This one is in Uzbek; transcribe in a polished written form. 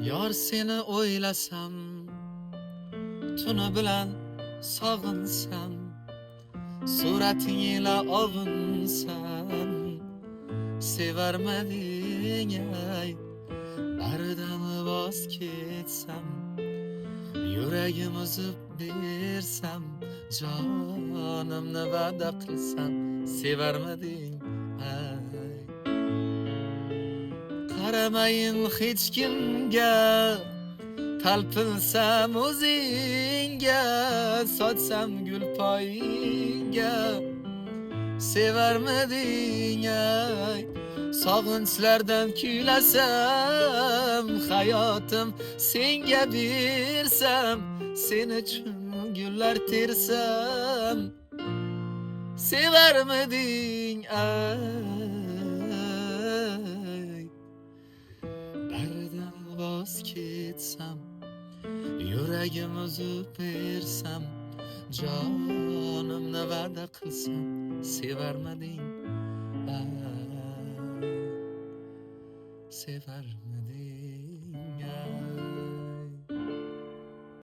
Yor seni o'ylasam, tuni bilan sog'insam, surating ila ovunsam, sevarmading ay, baridan voz ketsam, yuragim uzib bersam, jonimni va'da qilsam, sevarmading ay. Qaramayin hech kimga, talpinsam o'zingga, sochsam gul poyingga, sevarmading ay. Sog'inchlardan kuylasam, hayotim senga bersam, sen uchun gullar tersam, sevarmading ay. Baridan voz ketsam, yuragim uzib bersam, jonimni va'da qilsam, sevarmading ay, sevarmading.